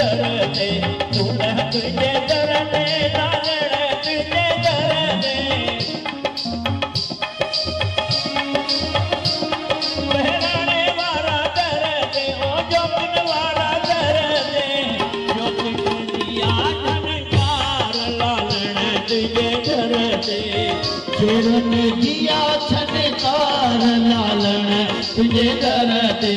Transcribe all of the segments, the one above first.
दर दे दूल्हा तुझे दर दे लालड़ा तुझे दर दे बहराने वाला दर दे ओ जोगिन वाला दर दे जोगिन दिया झनकार लालड़ा तुझे दर दे शेरन जिया छनकार लालड़ा तुझे दर दे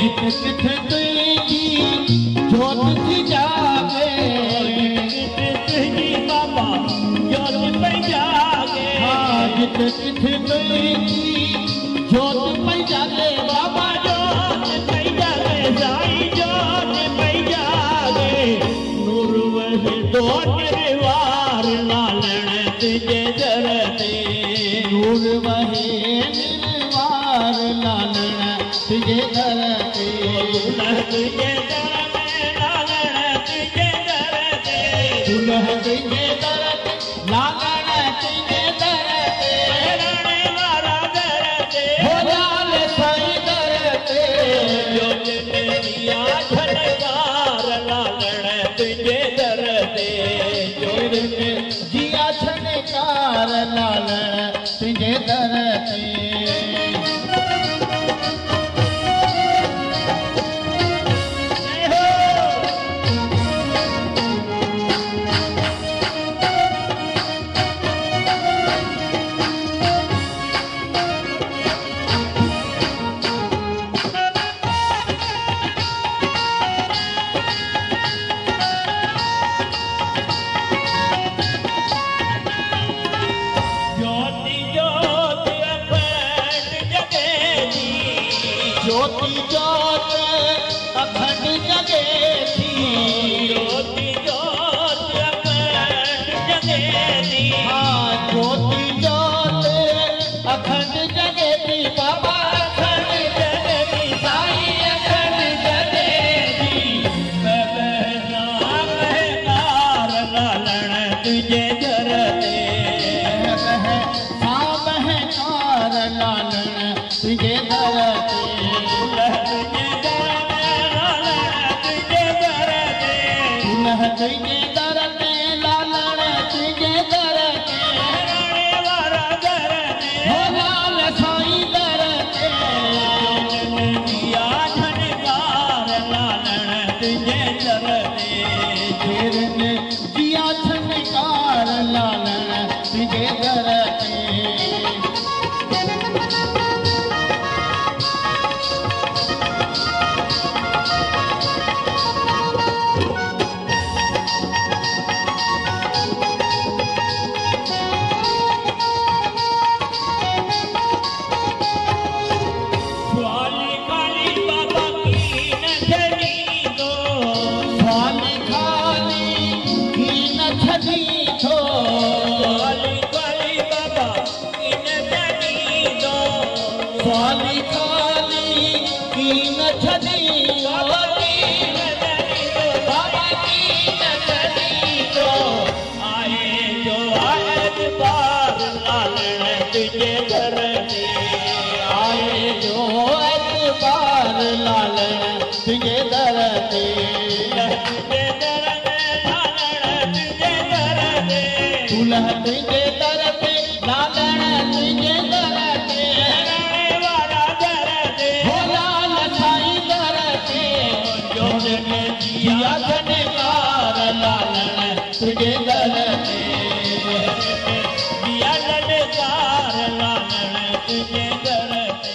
किथे तुझी जोत थी जागे तुझी बाबा जोत पई जागे हाँ किथे तुझी जोत पई जागे बाबा जोत पई जागे साईं जोत पई जागे नूर वहे दो निर्वार लालण तुझे दर दे नूर वहे निर्वार लालण तुझे दर दे तुझे दर में लालण तुझे दर दे दुल्ह तुझे दर दे लालण तुझे दर दे बहराने वाला दर दे हो लाल साईं दर दे जोगिन दिया झनकार लालण तुझे दर दे जोगिन जिया छनकार लालण तुझे दर दे ज्योति ज्योत अखंड जगे थी ज्योति ज्योत अखंड जगे थी हाँ ज्योति ज्योत अखंड जगे थी बाबा अखंड जगे थी साईं अखंड जगे थी बहकार लालण तुझे दर दे बहकार लालण तुझे दर दे तुझे दर दे लालण तुझे दर दे बहराने वाला दर दे हो लाल साईं दर दे जोगिन दिया झनकार लालण तुझे दर दे शेरन जिया छनकार लालण तुझे दर दे खाली खाली की न छदी बाबा की न छदी बाबा की न छदी तो आए जो आयत बार लालण तुझे दर दे आए जो एतबार लालण तुझे दर दे तुझे दर दे लालण तुझे दर दे दुल्हा तुझे दर दे लालण तुझे दर दे बहराने वाला दर दे हो लाल साईं दर दे जोगिन जिया छनकार लालण तुझे दर दे दिया ललकार लालण तुझे दर दे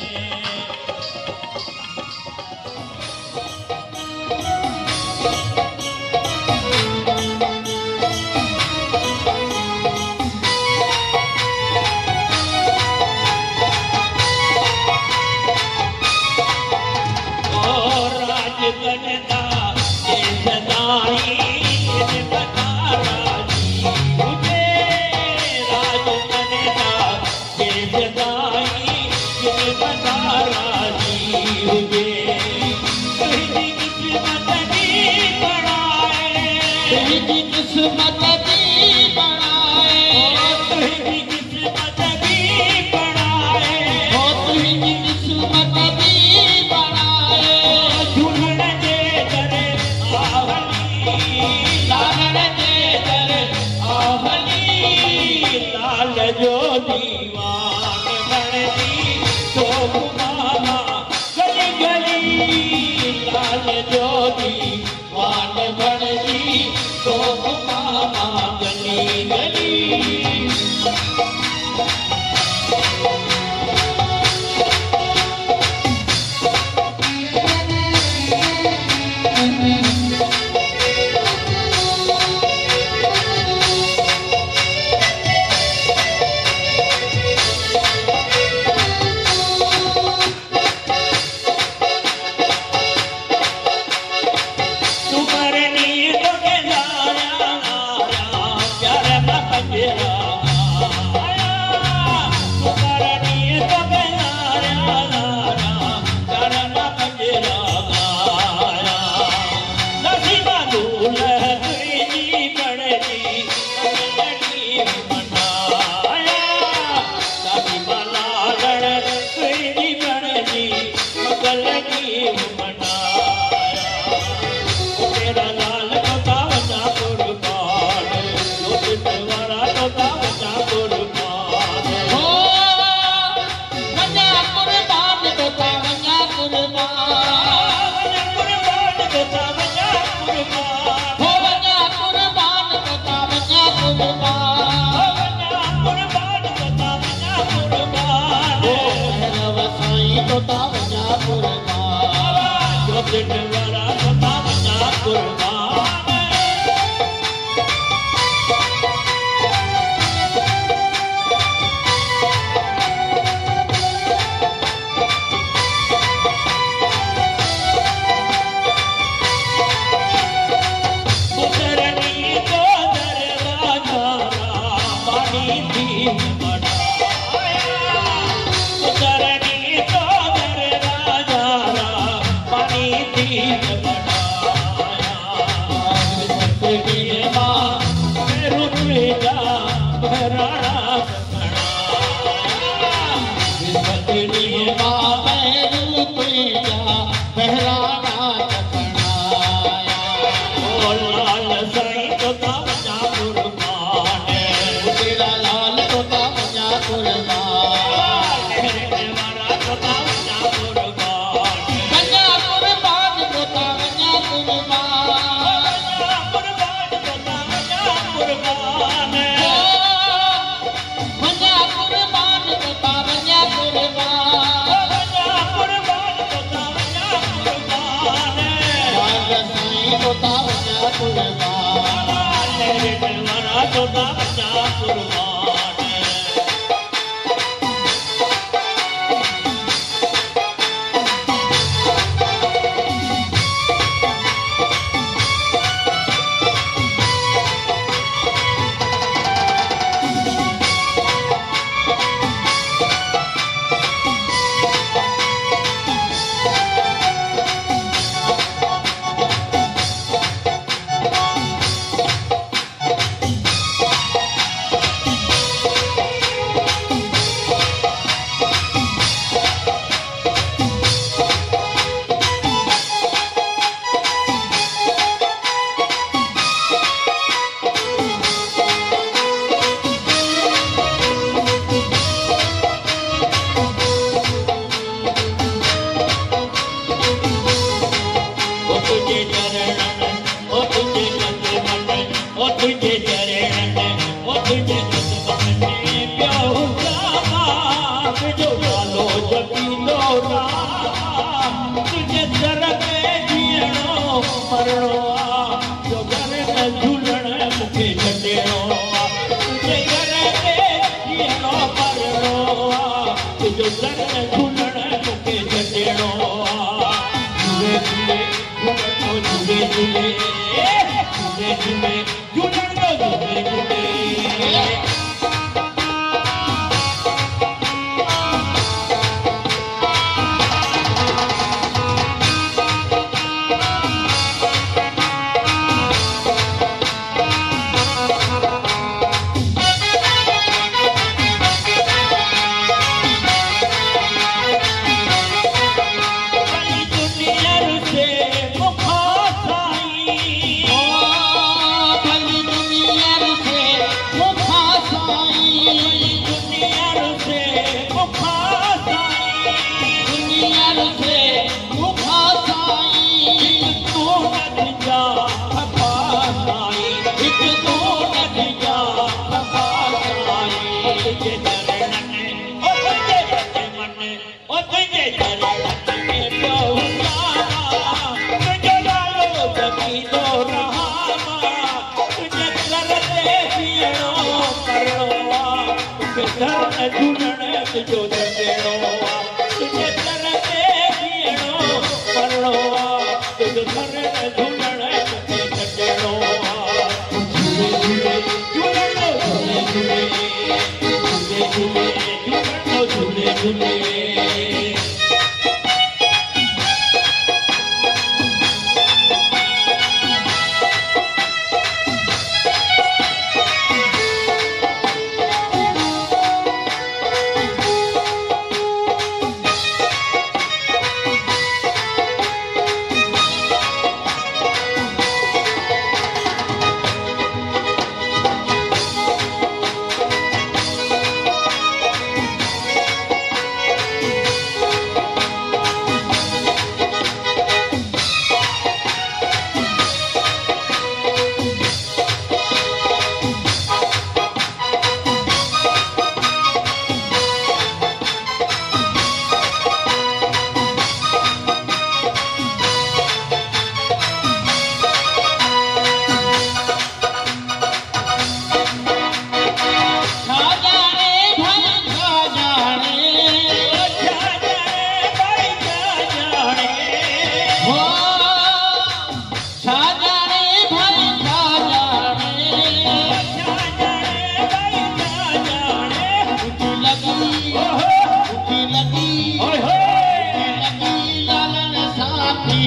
ओए होए लगी लालन साथी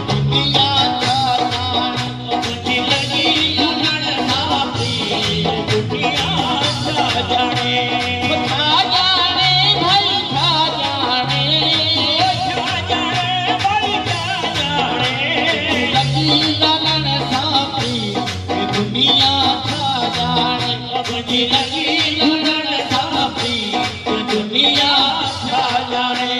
दुनिया छा जाने मुझे लगी लालन साथी दुनिया छा जाने छा जाने भाई छा जाने भाई छा जाने लगी लालन साथी दुनिया छा जाने मुझे लगी लालन साथी दुनिया छा जाने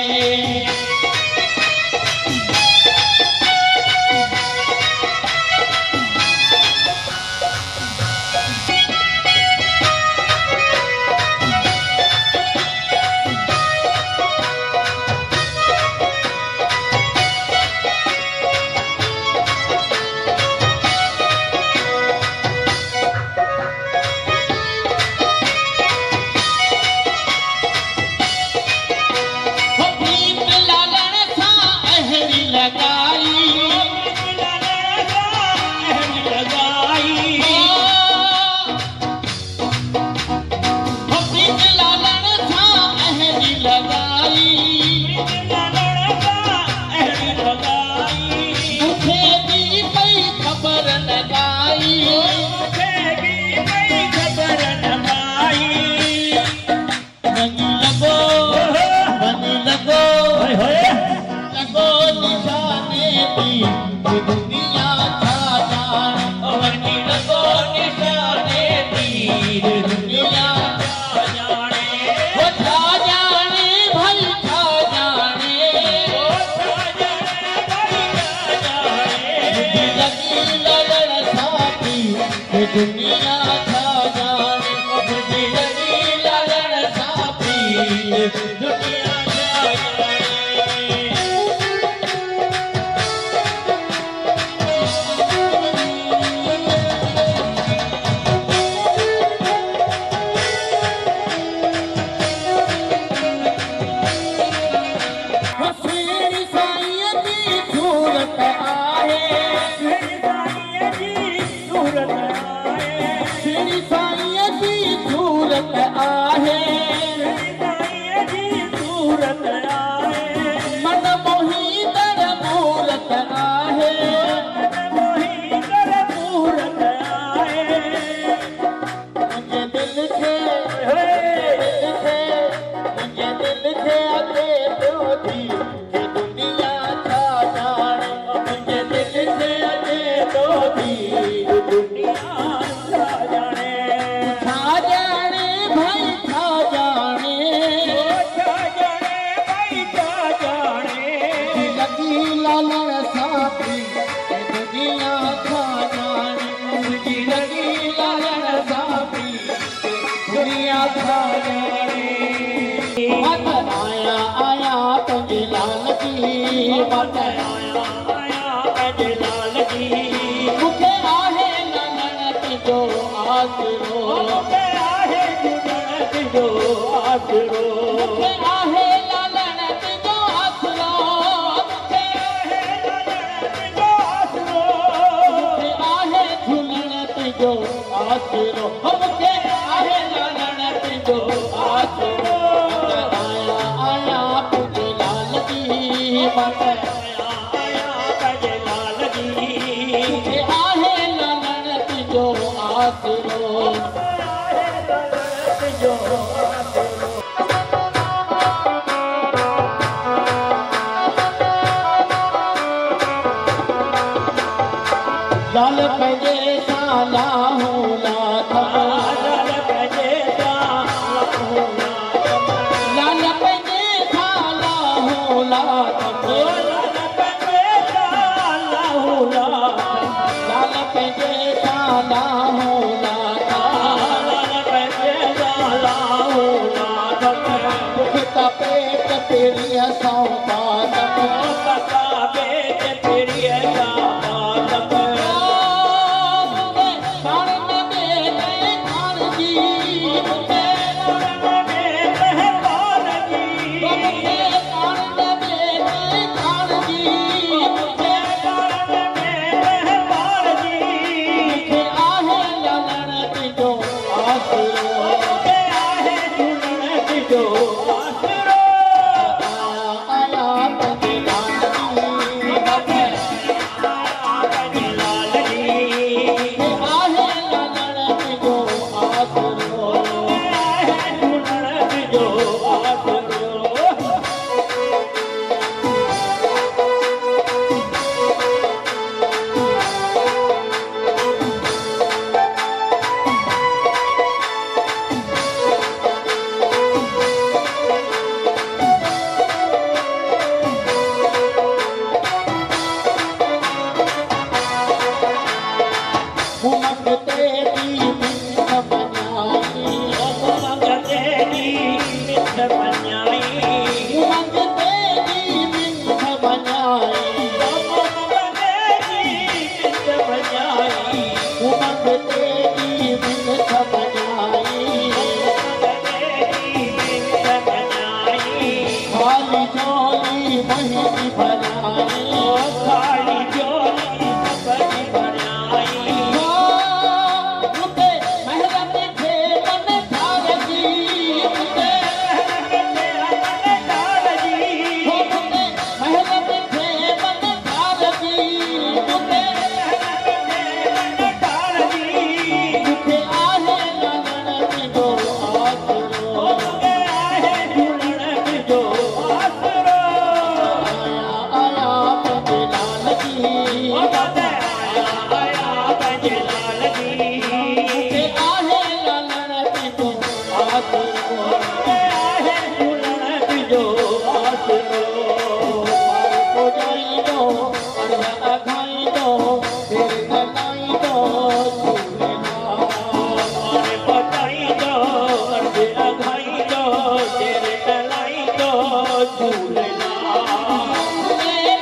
प्रीत लालन सा अहरी लगाई प्रीत लालन सा अहरी लगाई मुझे भी कोई खबर लगाई बनी लगो लगो निशाने दी दुनिया छा जाने लगो निशाने दी दुनिया वो छा जाने भाई छा जाने लगी ललन साथी दुनिया छा जाने लगी ललन साथी दुनिया छा जाने हसीन साईं की सूरत आहे श्री साईं की सूरत आहे मन मोही दर मूरत आहे मुंहिंजे दिल खे मुंहिंजे दिल खे अॻे पियो थी कि दुनिया छा जाने मुंहिंजे दिल खे अॻे पियो थी छा जाने भाई छा जाने लगी लालन साथी दुनिया छा जाने मुंहिंजी लगी लालन साथी दुनिया छा जाने मत आया आया तुंहिंजी लाल जी मत मूंखे आहे लालन तुंहिंजो आसरो मूंखे आहे लालन तुंहिंजो आसरो मूंखे आहे झूलण तुंहिंजो आसरो मूंखे आहे लालन तुंहिंजो आसरो आया आया तुंहिंजी लाल जी मत मूंखे आहे लालन तुंहिंजो आसरो लाल पंहिंजे सालाहूं लाल पंहिंजे सालाहूं लाल पंहिंजे सालाहूं लाल पंहिंजे सालाहूं दुख का पेट तेरी सौदा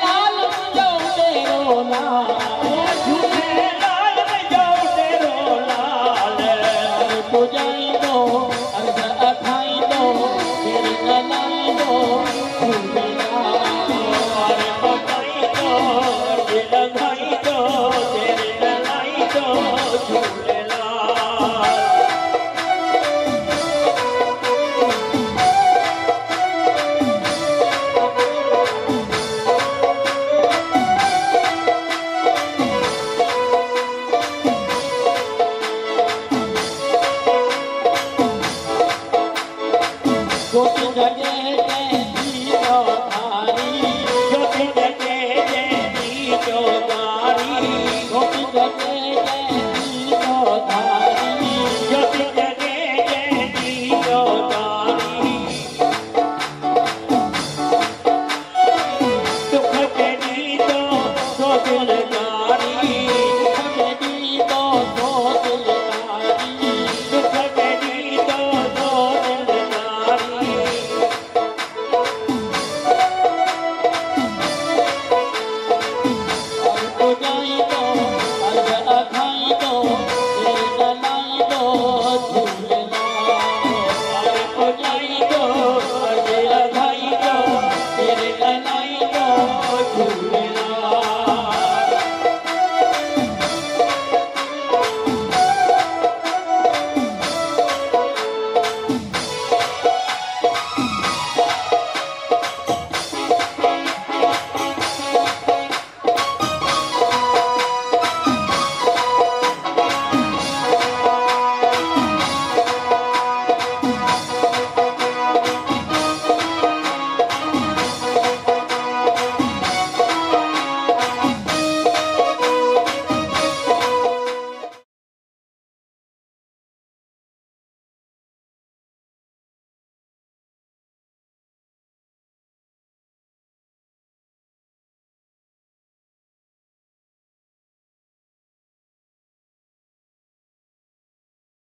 लाल मुंहिंजो तेरो नाम